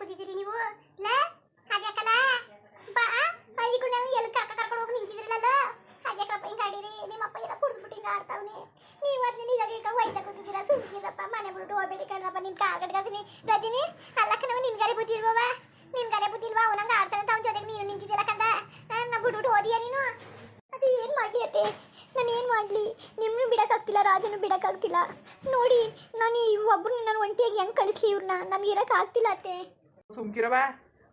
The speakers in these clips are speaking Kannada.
ಕೂತಿದ್ದೀರಿ ನೀವು ಲೇ ಹಾಗ್ಯಾಕಲ್ಲ ಬಾ ಬೈಗುಣ ಎಲ್ಲಿ ಕರ್ಕೊಂಡು ಹೋಗಿ ನಿಂತಿದ್ರಲ್ಲ ಹಾಗ್ಯಾಕಪ್ಪ ಹಿಂಗೆ ಆಡಿರಿ ನಿಮ್ಮಪ್ಪ ಎಲ್ಲ ಕುಡಿದ್ಬಿಟ್ಟು ಹಿಂಗೆ ಆಡ್ತಾವ್ನಿ ನೀವು ಅದನ್ನ ನಿಜಾಗ ಒಯ್ತಾ ಕೂತಿದ್ದೀರಾ ಸುಮ್ಗಿರಪ್ಪ ಮನೆ ಬಿಟ್ಟು ಹೋಗ್ಬೇಡಿ ಕಣ್ರಪ್ಪ ನಿನ್ ಕಾಗಡ್ಗಾಸಿನಿ ರಜಿನಿ ಅಲ್ಲಕ್ಕನವ ನಿನ್ಗಾರೆ ಬುದ್ಧಿಲ್ವವ ನಿನ್ಗಾರೆ ಬುದ್ಧಿಲ್ವಾ ಅವನಂಗೆ ಆಡ್ತಾನೆ ಅಂತ ಅವನ ಜೊತೆಗೆ ನೀನು ನಿಂತಿದ್ದೀರ ಕಂದ ನಾ ಬಿಟ್ಬಿಟ್ಟು ಓದಿಯಾ ನೀನು ಅದು ಏನು ಮಾಡಲಿ ಅತ್ತೆ ನಾನು ಏನು ಮಾಡಲಿ ನಿಮ್ಮನ್ನು ಬಿಡೋಕ್ಕಾಗ್ತಿಲ್ಲ ರಾಜನು ಬಿಡೋಕ್ಕಾಗ್ತಿಲ್ಲ ನೋಡಿ ನಾನು ಈ ಒಬ್ಬರು ನಾನು ಒಂಟಿಯಾಗಿ ಹೆಂಗೆ ಕಳಿಸ್ಲಿ ಇವ್ರನ್ನ ನನಗೆ ಇರೋಕ್ಕಾಗ್ತಿಲ್ಲ ಅತ್ತೆ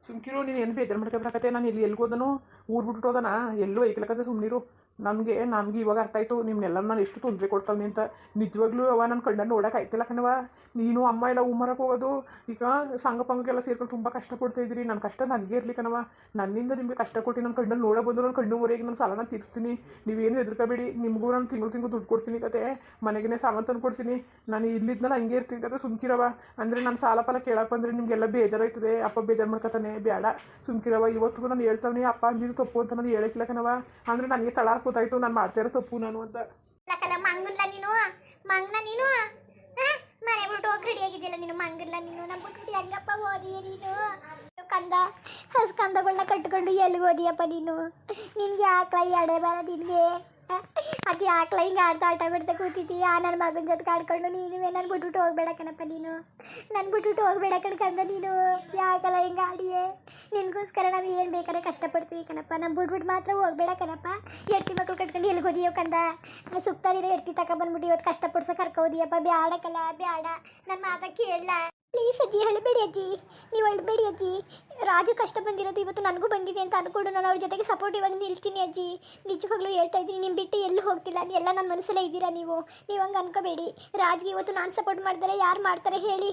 ಸುಮ್ಕಿರು ನೀನು ಏನು ಬೇಜಾರು ಮಾಡ್ಕೊಬೇಕತ್ತೆ ನಾನು ಎಲ್ಲಿಗೋದನು ಊರು ಬಿಟ್ಟು ಹೋದನ ಎಲ್ಲೂ ಐಕ್ಲಕತ್ತೆ ಸುಮ್ಮನಿರು ನನಗೆ ಇವಾಗ ಅರ್ಥ ಆಯಿತು ನಿಮ್ಮನ್ನೆಲ್ಲ ನಾನು ಎಷ್ಟು ತೊಂದರೆ ಕೊಡ್ತಾವ್ನಿ ಅಂತ ನಿಜವಾಗ್ಲೂ ಅವ ನನ್ನ ಕಣ್ಣನ್ನು ನೋಡೋಕೆ ಆಯ್ತಿಲ್ಲ ಕಣವ ನೀನು ಅಮ್ಮ ಎಲ್ಲ ಉಮ್ಮರಕ್ಕೆ ಹೋಗೋದು ಈಗ ಸಂಘ ಪಂಗಕ್ಕೆಲ್ಲ ಸೇರ್ಕೊಂಡು ತುಂಬ ಕಷ್ಟಪಡ್ತಾಯಿದ್ರಿ ನನ್ನ ಕಷ್ಟ ನನಗೆ ಇರಲಿ ಕಣವ ನನ್ನಿಂದ ನಿಮಗೆ ಕಷ್ಟ ಕೊಟ್ಟು ನನ್ನ ಕಣ್ಣಲ್ಲಿ ನೋಡೋ ಬಂದು ನನ್ನ ಕಣ್ಣುವರೆಗೆ ನಾನು ಸಾಲನ ತೀರಿಸ್ತೀನಿ ನೀವೇನು ಹೆದರ್ಕೋಬೇಡಿ ನಿಮಗೂ ನಾನು ತಿಂಗಳು ದುಡ್ಡು ಕೊಡ್ತೀನಿ ಕತೆ ಮನೆಗೆ ಸಾಲ ತಂದು ಕೊಡ್ತೀನಿ ನಾನು ಇಲ್ಲಿದ್ನಲ್ಲ ಹಂಗೆ ಇರ್ತೀನಿ ಕತೆ ಸುಮ್ಕಿರವ ಅಂದರೆ ನಾನು ಸಾಲ ಫಲ ಕೇಳಕ್ಕೆ ಬಂದರೆ ನಿಮಗೆಲ್ಲ ಬೇಜಾರಾಯ್ತದೆ ಅಪ್ಪ ಬೇಜಾರು ಮಾಡ್ಕೊತಾನೆ ಬೇಡ ಸುಮ್ಕಿರವ ಇವತ್ತಿಗೂ ನಾನು ಹೇಳ್ತಾವನಿ ಅಪ್ಪ ಅಂದಿದ್ದು ತಪ್ಪು ಅಂತ ನಾನು ಹೇಳಕ್ಕಿಲ್ಲ ಕಣವ ಅಂದರೆ ನನಗೆ ತಳಾರ್ ಗೊತ್ತಾಯ್ತು ನಾನು ಮಾಡ್ತಾ ಇರೋ ತಪ್ಪು ನಾನು ಅಂತ ಮಂಗಲ್ಲ ನೀನು ಮಂಗನ ನೀನು ಮನೆ ಬಿಟ್ಟು ಹೋಗಿ ರೆಡಿ ಆಗಿದ್ದಿಲ್ಲ ನೀನು ಮಂಗಲ್ಲ ನೀನು ನಮ್ಮ ಬಿಟ್ಟು ಹೆಂಗಪ್ಪ ಓದಿಯ ನೀನು ಕಂದ ಕಂದಗಳನ್ನ ಕಟ್ಕೊಂಡು ಎಲ್ಲಿಗೆ ಓದಿಯಪ್ಪ ನೀನು ನಿನ್ಗೆ ಯಾಕಲ ಎಡೆ ಬರ ನಿನಗೆ ಅದು ಯಾಕಲ ಹಿಂಗೆ ಆಟ ಬಿಡ್ತಾ ಕೂತಿದ್ದಿ ನನ್ನ ಮಗನ ಜೊತೆ ಆಡ್ಕೊಂಡು ನೀನುವೇ ನಾನು ಬಿಟ್ಬಿಟ್ಟು ಹೋಗ್ಬೇಡ ಕಣಪ್ಪ ನೀನು ನಾನು ಬಿಟ್ಬಿಟ್ಟು ಹೋಗ್ಬೇಡ ಕಣ್ಕಂದ ನೀನು ಯಾಕಲ್ಲ ಹಿಂಗೆ ಆಡಿಯೇ ನಿನಗೋಸ್ಕರ ನಾವು ಏನು ಬೇಕಾದ್ರೆ ಕಷ್ಟಪಡ್ತೀವಿ ಕಣಪ್ಪ ನಮ್ಮ ಬಿಟ್ಬಿಟ್ಟು ಮಾತ್ರ ಹೋಗ್ಬೇಡ ಕಣಪ್ಪ ಎಡ್ತಿ ಮಕ್ಕಳು ಕಟ್ಕೊಂಡು ಎಲ್ಲಿಗೆ ಓದಿಯೋ ಕಂದ ಸುತ್ತಾರಿರೋ ಎಡ್ತಿ ತಗೊಬಂದ್ಬಿಟ್ಟು ಇವತ್ತು ಕಷ್ಟಪಡ್ಸೋ ಕರ್ಕೋದಿಯಪ್ಪ ಬ್ಯಾಡಕಲ್ಲ ಬ್ಯಾಡ ನನ್ನ ಮಾತಾ ಕೇಳಲ್ಲ ಪ್ಲೀಸ್ ಅಜ್ಜಿ ಹೇಳಬೇಡಿ ಅಜ್ಜಿ ನೀವು ಹೇಳಬೇಡಿ ಅಜ್ಜಿ ರಾಜು ಕಷ್ಟ ಬಂದಿರೋದು ಇವತ್ತು ನನಗೂ ಬಂದಿದೆ ಅಂತ ಅಂದ್ಕೊಂಡು ನಾನು ಅವ್ರ ಜೊತೆಗೆ ಸಪೋರ್ಟಿವ್ ಆಗಿ ನಿಲ್ತೀನಿ ಅಜ್ಜಿ ನಿಜವಾಗ್ಲೂ ಹೇಳ್ತಾ ಇದ್ದೀನಿ ನಿಮ್ಮ ಬಿಟ್ಟು ಎಲ್ಲೂ ಹೋಗ್ತಿಲ್ಲ ಎಲ್ಲ ನನ್ನ ಮನಸ್ಸಲ್ಲೇ ಇದ್ದೀರಾ ನೀವು ಹಂಗೆ ಅನ್ಕೋಬೇಡಿ ರಾಜ್ಗೆ ಇವತ್ತು ನಾನು ಸಪೋರ್ಟ್ ಮಾಡ್ತಾರೆ ಯಾರು ಮಾಡ್ತಾರೆ ಹೇಳಿ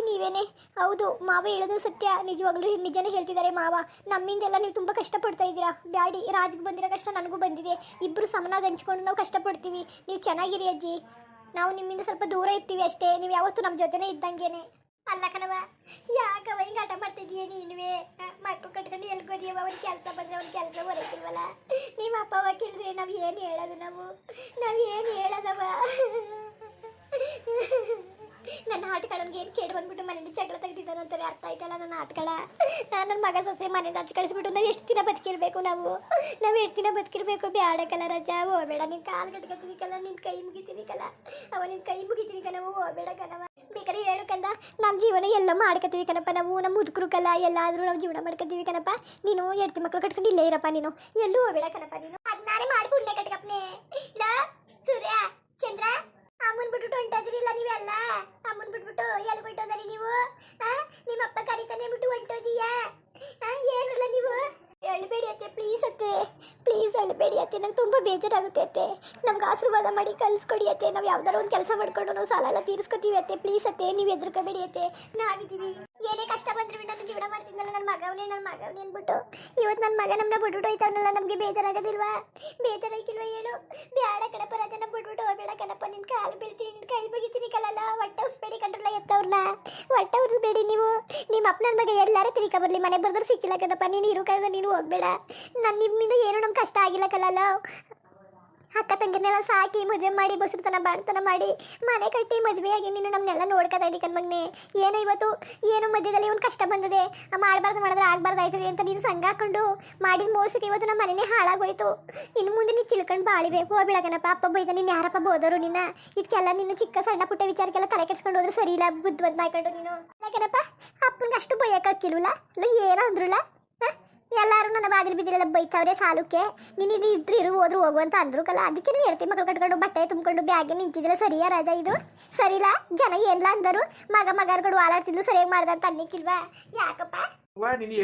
ನೀವೇನೆ ಹೌದು ಮಾವ ಹೇಳೋದು ಸತ್ಯ ನಿಜವಾಗ್ಲೂ ನಿಜನೇ ಹೇಳ್ತಿದ್ದಾರೆ ಮಾವ ನಮ್ಮಿಂದೆಲ್ಲ ನೀವು ತುಂಬ ಕಷ್ಟಪಡ್ತಾ ಇದ್ದೀರಾ ಬ್ಯಾಡಿ ರಾಜ್ಗೆ ಬಂದಿರೋ ಕಷ್ಟ ನನಗೂ ಬಂದಿದೆ ಇಬ್ಬರು ಸಮನಾಗಿ ಹಂಚ್ಕೊಂಡು ನಾವು ಕಷ್ಟಪಡ್ತೀವಿ ನೀವು ಚೆನ್ನಾಗಿರಿ ಅಜ್ಜಿ ನಾವು ನಿಮ್ಮಿಂದ ಸ್ವಲ್ಪ ದೂರ ಇರ್ತೀವಿ ಅಷ್ಟೇ ನೀವು ಯಾವತ್ತೂ ನಮ್ಮ ಜೊತೆನೇ ಇದ್ದಂಗೆನೆ ಅಲ್ಲ ಕಣವ ಯಾಕವ ಹಿಂಗೆ ಆಟ ಮಾಡ್ತಿದ್ದೀಯ ನೀನುವೇ ಮಕ್ಕಳು ಕಟ್ಕೊಂಡು ಎಲ್ಗೋದಿಯವ ಅವ್ರಿಗೆ ಕೆಲಸ ಬಂದರೆ ಅವ್ರಿಗೆ ಕೆಲಸ ಹೊರಕಿಲ್ವಲ್ಲ ನಿಮ್ಮ ಅಪ್ಪ ಅವ ಕೇಳಿದ್ರೆ ನಾವು ಏನು ಹೇಳೋದು ನಾವು ಏನು ಹೇಳೋದವ ನನ್ನ ಆಟಗಳನ್ಗೆ ಏನು ಕೇಳಿ ಬಂದ್ಬಿಟ್ಟು ಮನೆಯಿಂದ ಜಗಳ ತೆಗೆದಿದ್ದಾನೆ ಅಂತಾರೆ ಅರ್ಥ ಆಯ್ತಲ್ಲ ನನ್ನ ಆಟಗಳ ನನ್ನ ಮಗ ಸೊಸೆ ಮನೆಯಿಂದ ಹಚ್ಚಿ ಕಳಿಸ್ಬಿಟ್ಟು ನಾವು ಎಷ್ಟು ದಿನ ಬದುಕಿರ್ಬೇಕು ನಾವು ಎಷ್ಟು ದಿನ ಬದುಕಿರ್ಬೇಕು ಬ್ಯಾಡಕಲ್ಲ ರಜಾ ಹೋಗಬೇಡ ನಿನ್ನ ಕಾಲು ಕಟ್ಕೊತೀನಿಕಲ್ಲ ನಿನ್ನ ಕೈ ಮುಗಿತೀನಿಕಲ್ಲ ಅವ ನಿನ್ನ ಕೈ ಮುಗಿತೀನಿಕ ನಾವು ಹೋಗಬೇಡ ಕಣವ ಬೇಕಾದ್ರೆ ಹೇಳು ಕಂದ ನಮ್ಮ ಜೀವನ ಎಲ್ಲ ಮಾಡ್ಕೊತೀವಿ ಕಣಪ್ಪ ನಾವು ನಮ್ಮ ಮುದುಕರುಕಲ್ಲ ಎಲ್ಲಾದರೂ ನಾವು ಜೀವನ ಮಾಡ್ಕೊತೀವಿ ಕಣಪ್ಪ ನೀನು ಎಡ್ತಿ ಮಕ್ಕಳು ಕಟ್ಕೊಂಡು ಇಲ್ಲೇ ಇರಪ್ಪ ನೀನು ಎಲ್ಲೂ ಹೋಗಬೇಡ ಕಣಪ್ಪ ನೀನು ಅದನ್ನಾರೇ ಮಾಡಿ ಪುಣ್ಯ ಕಟ್ಕಪ್ಪನೇ ಇಲ್ಲ ಸೂರ್ಯ ಚಂದ್ರ ಅಮ್ಮನ್ ಬಿಟ್ಬಿಟ್ಟು ಹೊಂಟೋದ್ರಿಲ್ಲ ನೀವೆಲ್ಲ ಅಮ್ಮನ್ ಬಿಟ್ಬಿಟ್ಟು ಎಲ್ಲಿ ಬಿಟ್ಟೋದ್ರಿ ನೀವು ನಿಮ್ಮ ಅಪ್ಪ ಕರಿತಾನೆ ಬಿಟ್ಟು ಹೊಂಟೋದಿಯಾ ಏನಲ್ಲ ನೀವು ಹೇಳಬೇಡಿ ಅತ್ತೆ ಪ್ಲೀಸ್ ಹೇಳಬೇಡಿ ಅತ್ತೆ ನಂಗೆ ತುಂಬ ಬೇಜಾರಾಗುತ್ತೆ ಅತ್ತೆ ನಮ್ಗೆ ಆಶೀರ್ವಾದ ಮಾಡಿ ಕಲಿಸ್ಕೊಡಿ ಅತ್ತೆ ನಾವು ಯಾವ್ದಾರು ಒಂದು ಕೆಲಸ ಮಾಡ್ಕೊಂಡು ನಾವು ಸಾಲ ಎಲ್ಲ ತೀರಿಸ್ಕೊತೀವಿ ಅತ್ತೆ ಪ್ಲೀಸ್ ಅತ್ತೆ ನೀವು ಹೆದರ್ಕೋಬೇಡಿ ಅತ್ತೆ ನಾವಿದ್ದೀವಿ ಏನೇ ಕಷ್ಟ ಬಂದ್ರು ನಾನು ಜೀವನ ಮಾಡ್ತಿದ್ದಲ್ಲ ನನ್ನ ಮಗವನೇ ಅಂದ್ಬಿಟ್ಟು ಇವತ್ತು ನನ್ನ ಮಗ ನಮ್ಮನ್ನ ಬಿಟ್ಬಿಟ್ಟು ಹೋಯ್ತಾವನಲ್ಲ ನಮಗೆ ಬೇಜಾರಾಗೋದಿಲ್ವಾ ಹೇಳು ಬ್ಯಾಡ ಕಣಪ್ಪ ರಾಜನ ಬಿಟ್ಬಿಟ್ಟು ಹೋಗ್ಬೇಡ ಕಣಪ್ಪ ನಿನ್ನ ಕಾಲು ಬೀಳ್ತೀನಿ ನಿನ್ನ ಕೈ ಬಗಿತೀನಿ ಕಲ್ಲಲ್ಲ ಹೊಟ್ಟೆ ಉಸ್ಬೇಡಿ ಕಂಡ್ರಲ್ಲ ಎತ್ತವ್ರನ್ನ ಹೊಟ್ಟೆ ಉರಿಸ್ಬೇಡಿ ನೀವು ನಿಮ್ಮ ಅಪ್ಪನ ಮಗ ಎಲ್ಲಾರು ತಿರ್ಕ ಬರಲಿ ಮನೆ ಬರ್ದ್ರು ಸಿಕ್ಕಿಲ್ಲ ಕಣಪ್ಪ ನೀನು ಇರೋ ಕಾಯ್ದ ನೀನು ಹೋಗ್ಬೇಡ ನಿಮ್ಮಿಂದ ಏನೂ ನಮ್ಗೆ ಕಷ್ಟ ಆಗಿಲ್ಲ ಕಲ್ಲಲ್ಲ ಅಕ್ಕ ತಂಗಿನೆಲ್ಲ ಸಾಕಿ ಮದುವೆ ಮಾಡಿ ಬಸರುತನ ಬಾಣ್ತನ ಮಾಡಿ ಮನೆ ಕಟ್ಟಿ ಮದುವೆಯಾಗಿ ನೀನು ನಮ್ಮನ್ನೆಲ್ಲ ನೋಡ್ಕೊತಾ ಇದ್ದಿ ಕಣ್ಮಗ್ನೆ ಏನೋ ಇವತ್ತು ಏನೋ ಮಧ್ಯದಲ್ಲಿ ಒಂದು ಕಷ್ಟ ಬಂದಿದೆ ಮಾಡಬಾರ್ದು ಮಾಡಿದ್ರೆ ಆಗಬಾರ್ದು ಆಯ್ತದೆ ಅಂತ ನೀನು ಸಂಘ ಹಾಕೊಂಡು ಮಾಡಿದ ಮೋಸಕ್ಕೆ ಇವತ್ತು ನಮ್ಮ ಮನೆಯೇ ಹಾಳಾಗೋಯ್ತು ಇನ್ನು ಮುಂದೆ ನೀನು ತಿಳ್ಕೊಂಡು ಬಾಳಿಬೇಕು ಹೋಗ್ಬಿಡಕನಪ್ಪ ಅಪ್ಪ ಬೈದ ನೀನು ಯಾರಪ್ಪ ಬೋದರು ನಿನ್ನ ಇದಕ್ಕೆಲ್ಲ ನೀನು ಚಿಕ್ಕ ಸಣ್ಣ ಪುಟ್ಟ ವಿಚಾರಕ್ಕೆಲ್ಲ ತಲೆ ಕೆಡ್ಸ್ಕೊಂಡು ಹೋದ್ರೆ ಸರಿ ಇಲ್ಲ ಬುದ್ಧಿವಂತ ಹಾಕೊಂಡು ನೀನು ಯಾಕನಪ್ಪ ಅಪ್ಪನಿಗೆ ಅಷ್ಟು ಬೈಯಕ್ಕಾಕಿಲ್ವಲ್ಲ ಏನೋ ಅಂದ್ರಲ್ಲ ಎಲ್ಲರೂ ನನ್ನ ಬಾಗಿಲು ಬಿದ್ದಿರೆಲ್ಲ ಬೈತಾವ್ರೆ ಸಾಲಕ್ಕೆ ನೀನು ಇದ್ರು ಇರು ಹೋದ್ರು ಹೋಗು ಅಂತ ಅಂದ್ರು ಕಲ್ಲ ಅದಕ್ಕೆ ನೀವು ಹೇಳ್ತೀನಿ ಮಕ್ಕಳು ಕಟ್ಕೊಂಡು ಬಟ್ಟೆ ತುಂಬಿಕೊಂಡು ಬ್ಯಾಗ್ಗೆ ನಿಂತಿದ್ರೆ ಸರಿಯಾ ರಾಜ ಇದು ಸರಿಲ್ಲ ಜನ ಏನ್ಲ ಅಂದರು ಮಗರ್ಗಳು ಹಾಲಾಡ್ತಿದ್ಲು ಸರಿಯಾಗಿ ಮಾಡ್ದ ಅಂತ ಅನ್ನಕ್ಕಿಲ್ವಾ ಯಾಕಪ್ಪ ನೀನು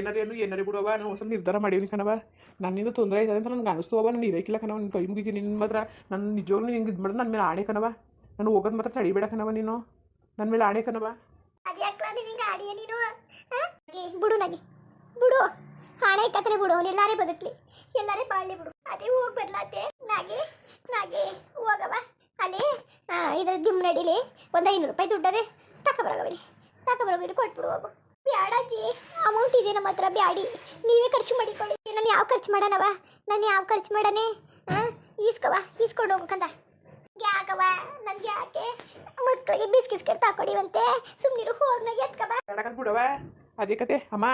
ಏನಾರು ಬಿಡುವ ನಾನು ಹೊಸ ನಿರ್ಧಾರ ಮಾಡೀನಿ ಕಣವ ನನ್ನಿಂದ ತೊಂದರೆ ಆಯ್ತದೆ ಅಂತ ನನಗೆ ಅನಿಸ್ತು ನಾನು ಇರೋಕ್ಕಿಲ್ಲ ಕಣವ ನಿನ್ನ ಕೈ ಮುಗಿಸಿ ನಿನ್ನ ಮಾತ್ರ ನನ್ನ ನಿಜವಾಗ್ಲೂ ನಿಂಗೆ ಇದು ಮಾಡಿದ್ರೆ ನನ್ನ ಮೇಲೆ ಆಣೆ ಕಣವ ನಾನು ಹೋಗೋದು ಮಾತ್ರ ತಡಿಬೇಡ ಕಣವ ನೀನು ನನ್ನ ಮೇಲೆ ಆಣೆ ಕಣವ ಅದ್ಯಾಕ್ಲ ನಿನಗೆ ಆಡಿಯ ನೀನು ಬಿಡು ನನಗೆ ಬಿಡು ಹಣೆ ಕತ್ತನೆ ಬಿಡು ಎಲ್ಲಾರೇ ಬದುಕಲಿ ಎಲ್ಲಾರೇ ಬಾಳ್ಲಿ ಬಿಡು ಅದೇ ಹೋಗಿ ಬರ್ಲಾತೆ ನಾಗೆ ಹೋಗವ ಅಲ್ಲಿ ಇದ್ರ ದಿಮ್ ನಡೀಲಿ ಒಂದು 500 ರೂಪಾಯಿ ದುಡ್ಡದೆ ತಗೊಬರೋಗಿರಿ ಕೊಟ್ಬಿಡು ಹೋಗು ಬ್ಯಾಡಾಜಿ ಅಮೌಂಟ್ ಇದೆ ನಮ್ಮ ಹತ್ರ ಬ್ಯಾಡಿ ನೀವೇ ಖರ್ಚು ಮಾಡಿಕೊಳ್ಳಿ ನಾನು ಯಾವ ಖರ್ಚು ಮಾಡೋಣವ ನಾನು ಯಾವ ಖರ್ಚು ಮಾಡನೆ ಈಸ್ಕೊಂಡು ಹೋಗ್ಬೇಕಂತ ಯಾಕವ ನನ್ಗೆ ಯಾಕೆ ಮಕ್ಕಳಿಗೆ ಬಿಸ್ಕಿಸ್ಕೆಟ್ ತಕೊಡಿವಂತೆ ಸುಮ್ಮನಿರು ಹೋಗ್ನಾಗೆ ಎತ್ಕಬ ಬಿಡವ ಅದೇ ಕತೆ ಅಮ್ಮ,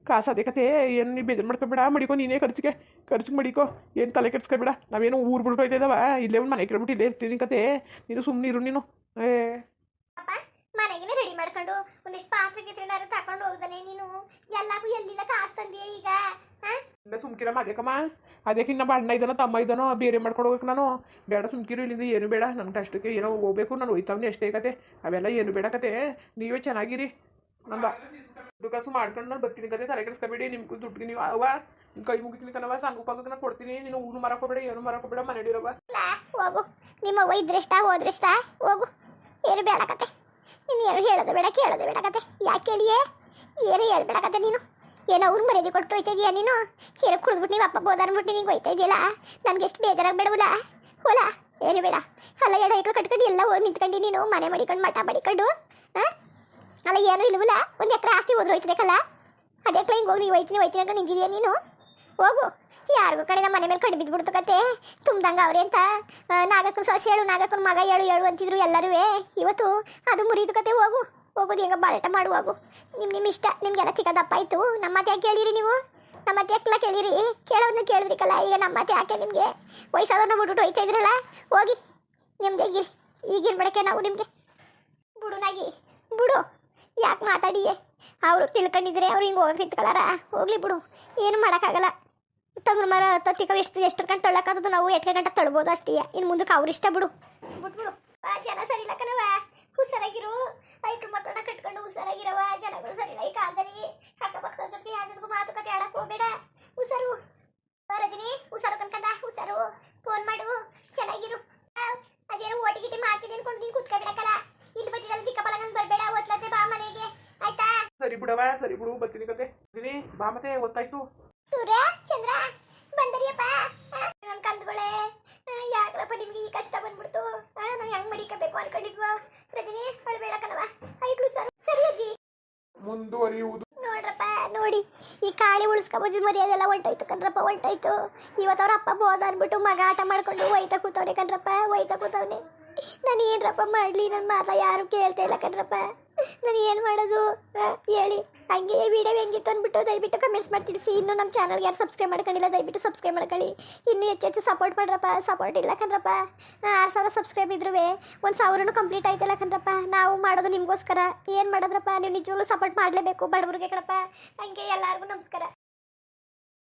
ಕಾಸು ಅದೇ ಕತೆ. ಏನು ನೀ ಬೇಜಾರು ಮಾಡ್ಕೊಬೇಡ, ಮಡಿಕೋ ನೀನೇ ಖರ್ಚಿಗೆ ಮಡಿಕೋ. ಏನು ತಲೆ ಕೆಡ್ಸ್ಕೊಬೇಡ. ನಾವೇನು ಊರು ಬಿಟ್ಟು ಹೋಯ್ತಿದ್ದಾವ, ಇಲ್ಲೇ ಒಂದು ಮನೆ ಕೇಳ್ಬಿಟ್ಟು ಇಲ್ಲೇ ಇರ್ತೀನಿ ಕತೆ. ನೀನು ಸುಮ್ಮನೆ ಇರು ನೀನು. ಅಪ್ಪ ಮನೆಗಿನ ರೆಡಿ ಮಾಡ್ಕೊಂಡು ಒಂದಿಷ್ಟು ಪಾತ್ರೆ ಗಿತ್ರೆನಾರು ತಕೊಂಡು ಹೋಗ್ದಾನೆ ನೀನು. ಎಲ್ಲಾಗೂ ಎಲ್ಲಿಲ್ಲ ಕಾಸು ತಂದಿಯೇ ಈಗ? ಇಲ್ಲ ಸುಮ್ಕಿರಮ್ಮ. ಅದಕ್ಕಮ್ಮ, ಅದಕ್ಕೆ ಇನ್ನೊಬ್ಬ ಅಣ್ಣ ಇದ್ದಾನೋ ತಮ್ಮ ಇದ್ದಾನೋ ಬೇರೆ ಮಾಡ್ಕೊಂಡು ಹೋಗ್ಬೇಕು ನಾನು. ಬೇಡ ಸುಮ್ಕಿರು, ಇಲ್ಲಿಂದ ಏನು ಬೇಡ. ನಂಗೆ ಅಷ್ಟಕ್ಕೆ ಏನೋ ಹೋಗ್ಬೇಕು, ನಾನು ಹೋಯ್ತಾವನಿ ಅಷ್ಟೇ ಕತೆ. ಅವೆಲ್ಲ ಏನು ಬೇಡ ಕತೆ. ನೀವೇ ಚೆನ್ನಾಗಿರಿ. ನಮ್ಮ ದುಡ್ಡು ಕಾಸು ಮಾಡ್ಕೊಂಡು ನಾನು ಬರ್ತೀನಿ ಕತೆ. ತಲೆ ಕೆಡಿಸ್ಕೊಬೇಡಿ. ನಿಮ್ಗೂ ದುಡ್ಡಿಗೆ ನೀವು ಅವ ನಿಮ್ಮ ಕೈ ಮುಗಿತೀನಿ ಕಣವ. ಸಂಗು ಪಾಗಕ್ಕೆ ನಾನು ಕೊಡ್ತೀನಿ. ನೀನು ಹೂನು ಮಾರಕೋಬೇಡ, ಏನು ಮಾರಕೋಬೇಡ, ಮನೆಯಲ್ಲಿರವ. ಹೋಗು, ನಿಮ್ಮ ಅವ್ವ ಇದ್ರೆಷ್ಟ ಹೋದ್ರೆಷ್ಟ ಹೋಗು. ಏನು ಬೇಡ ಕತೆ. ನೀನು ಏನು ಹೇಳೋದು ಬೇಡ, ಕೇಳೋದು ಬೇಡ ಕತೆ. ಯಾಕೆ ಕೇಳಿಯೇ? ಏನು ಹೇಳ್ಬೇಡ ಕತೆ ನೀನು. ಏನೋ ಅವ್ರು ಮರ್ಯಾದೆ ಕೊಟ್ಟು ಹೋಯ್ತಾ ಇದೀಯಾ ನೀನು? ಏನೋ ಕುಡಿದ್ಬಿಟ್ಟು ನೀವು ಅಪ್ಪ ಬೋದಾನ್ಬಿಟ್ಟು ನಿಂಗೆ ಹೋಯ್ತಾ ಇದೆಯಲ್ಲ. ನನಗೆ ಎಷ್ಟು ಬೇಜಾರಾಗಬೇಡವಲ್ಲ ಹೋಲ. ಏನು ಬೇಡ. ಅಲ್ಲ ಎರಡು ಐಕ್ಳು ಕಟ್ಕೊಂಡು ಎಲ್ಲ ಹೋಗಿ ನಿಂತ್ಕೊಂಡು ನೀನು ಮನೆ ಮಡಿಕೊಂಡು ಮಠ ಮಡಿಕೊಂಡು. ಅಲ್ಲ ಏನೂ ಇಲ್ವಲ್ಲ, ಒಂದು ಎಕರೆ ಆಸ್ತಿ ಹೋದ್ರೆ ಹೋಯ್ತಬೇಕಲ್ಲ. ಅದಕ್ಕೆ ಹಿಂಗೆ ಹೋಗಿ ನೀವು ಹೋಯ್ತೀನಿ ಅಂತ ನಿಂತಿದೀಯ ನೀನು. ಹೋಗು. ಯಾರಿಗೂ ಕಡೆ ನಮ್ಮ ಮನೆ ಮೇಲೆ ಕಣ್ಣು ಬಿದ್ದುಬಿಡ್ತು ಕತೆ. ತುಂಬ್ದಂಗೆ ಅವ್ರೆ ಅಂತ ನಾಗಕ್ಕನ ಸೊಸೆ ಹೇಳು, ನಾಗಕ್ಕನ ಮಗ ಹೇಳು ಅಂತಿದ್ರು ಎಲ್ಲರೂ. ಇವತ್ತು ಅದು ಮುರಿದು ಕತೆ. ಹೋಗೋದು ಹೆಂಗ ಬಾಳಟ ಮಾಡುವಾಗು. ನಿಮ್ಮ ಇಷ್ಟ. ನಿಮ್ಗೆಲ್ಲ ಚಿಕ್ಕದಪ್ಪ ಆಯಿತು. ನಮ್ಮ ಮಾತು ಯಾಕೆ ಕೇಳಿರಿ ನೀವು? ನಮ್ಮ ಮಾತು ಯಾಕೆಲ್ಲ ಕೇಳಿರಿ? ಕೇಳೋದನ್ನ ಕೇಳಿದ್ರಿಕಲ್ಲ. ಈಗ ನಮ್ಮ ಮಾತು ಯಾಕೆ ನಿಮಗೆ? ವಯಸ್ಸಾದವ್ರನ್ನ ಬಿಟ್ಬಿಟ್ಟು ಹೋಯ್ತಾ ಇದ್ರಲ್ಲ, ಹೋಗಿ ನಿಮ್ದೇಗಿರಿ. ಈಗಿರ್ಬೇಡಕ್ಕೆ ನಾವು ನಿಮಗೆ ಬಿಡುನಾಗಿ ಬಿಡು. ಯಾಕೆ ಮಾತಾಡಿಯೇ? ಅವರು ತಿಳ್ಕೊಂಡಿದ್ರೆ ಅವ್ರು ಹಿಂಗೆ ಹೋಗಿ ನಿಂತ್ಕೊಳ್ಳಾರ. ಹೋಗ್ಲಿ ಬಿಡು, ಏನು ಮಾಡೋಕ್ಕಾಗಲ್ಲ. ತಗ್ರ ಮರ ತತ್ತಿಕ ಎಷ್ಟು ಕಂಡು ತಳ್ಳಕ್ಕಾದದು ನಾವು ಎಟ್ಕೆ ಗಂಟೆ ತಳ್ಬೋದು ಅಷ್ಟೇ. ಇನ್ನು ಮುಂದಕ್ಕೆ ಅವ್ರಿಷ್ಟ ಬಿಡು. ಬಿಟ್ಬಿಡು. ಜನ ಸರಿ ಇಲ್ಲ ಕಣವ. ಹುಷಾರಾಗಿರು. ಐಕ್ಳು ಮಕ್ಕಳನ್ನ ಕಟ್ಕೊಂಡು ಹುಷಾರಾಗಿರವ. ಜನಗಳು ಸರಿ ಇಲ್ಲ ಈ ಕಾಲದಲ್ಲಿ. ಅಕ್ಕಪಕ್ಕದ ಜೊತೆ ಯಾರ ಜೊತೆಗೂ ಮಾತುಕತೆ ಆಡಕ್ಕೆ ಹೋಗ್ಬೇಡ. ಹುಷಾರು ಬರದಿನಿ. ಹುಷಾರು ಕನ್ಕಂದ. ಹುಷಾರು. ಫೋನ್ ಮಾಡು. ಚೆನ್ನಾಗಿರು. ಅದೇನೋ ಓಟಿ ಗಿಟಿ ಮಾಡ್ತೀನಿ ಅನ್ಕೊಂಡು ನೀನು ಕುತ್ಕೊಬಿಡಕ್ಕಲ್ಲ. ಇಲ್ಲಿ ಬತ್ತಿದಲ್ಲ ದಿಕ್ಕಪ್ಪಲ್ಲ ನಂಗೆ ಬರಬೇಡ. ಓದ್ಲತ್ತೆ ಬಾ ಮನೆಗೆ, ಆಯ್ತಾ? ಸರಿ ಬಿಡವ, ಸರಿ ಬಿಡು. ಬರ್ತೀನಿ ಕತೆ. ಬಾ ಮತ್ತೆ ಗೊತ್ತಾಯ್ತು. ಸೂರ್ಯ ಚಂದ್ರ ಬಂದರಿಯಪ್ಪ. ನನ್ನ ಕಂದುಗಳೇ, ಯಾಕ್ರಪ್ಪ ನಿಮ್ಗೆ ಈ ಕಷ್ಟ ಬಂದ್ಬಿಡ್ತು? ನಾವು ಹೆಂಗ್ ಮಡಿಕಬೇಕು ಅನ್ಕೊಂಡಿದ್ವ? ರಜನಿ ಅಳ್ಬೇಡ ಕಣವ. ಐಕ್ಳು ಸರಿ ಅಜ್ಜಿ. ಮುಂದುವರಿಯುವುದು. ನೋಡ್ರಪ್ಪ ನೋಡಿ, ಈ ಕಾಳಿ ಉಳಿಸ್ಕೊಬೋದು ಮರ್ಯಾದೆಲ್ಲ ಹೊಂಟೋಯ್ತು ಕಣ್ರಪ್ಪ, ಹೊಂಟೋಯ್ತು. ಇವತ್ತು ಅವ್ರ ಅಪ್ಪ ಬೋದ ಅಂದ್ಬಿಟ್ಟು ಮಗ ಆಟ ಮಾಡ್ಕೊಂಡು ಒಯ್ತಾ ಕೂತವ್ರೆ ಕಣ್ರಪ್ಪ, ಒಯ್ತಾ ಕೂತವ್ನೆ. ನಾನು ಏನರಪ್ಪ ಮಾಡಲಿ? ನನ್ನ ಮಾತ ಯಾರು ಕೇಳ್ತಾ ಇಲ್ಲ ಕಣ್ರಪ್ಪ. ನಾನು ಏನು ಮಾಡೋದು ಹೇಳಿ? ಹಂಗೆ ವಿಡಿಯೋ ಹೆಂಗಿತ್ತು ಅಂದ್ಬಿಟ್ಟು ದಯವಿಟ್ಟು ಕಮೆಂಟ್ಸ್ ಮಾಡಿ ತಿಳಿಸಿ. ಇನ್ನೂ ನಮ್ಮ ಚಾನಲ್ಗೆ ಯಾರು ಸಬ್ಸ್ಕ್ರೈಬ್ ಮಾಡ್ಕೊಂಡಿಲ್ಲ ದಯವಿಟ್ಟು ಸಬ್ಸ್ಕ್ರೈಬ್ ಮಾಡ್ಕೊಳ್ಳಿ. ಇನ್ನೂ ಹೆಚ್ಚು ಸಪೋರ್ಟ್ ಮಾಡ್ರಪ್ಪ. ಸಪೋರ್ಟ್ ಇಲ್ಲ ಕಣ್ರಪ್ಪ. 6,000 ಸಬ್ಸ್ಕ್ರೈಬ್ ಇದ್ರೂ 1,000 ಕಂಪ್ಲೀಟ್ ಆಯ್ತಲ್ಲ ಕಣ್ರಪ್ಪ. ನಾವು ಮಾಡೋದು ನಿಮಗೋಸ್ಕರ. ಏನು ಮಾಡೋದ್ರಪ್ಪ? ನೀವು ನಿಜವಾಗ್ಲೂ ಸಪೋರ್ಟ್ ಮಾಡಲೇಬೇಕು ಬಡವ್ರಿಗೆ ಕಣಪ್ಪ. ಹಂಗೆ ಎಲ್ಲರಿಗೂ ನಮಸ್ಕಾರ.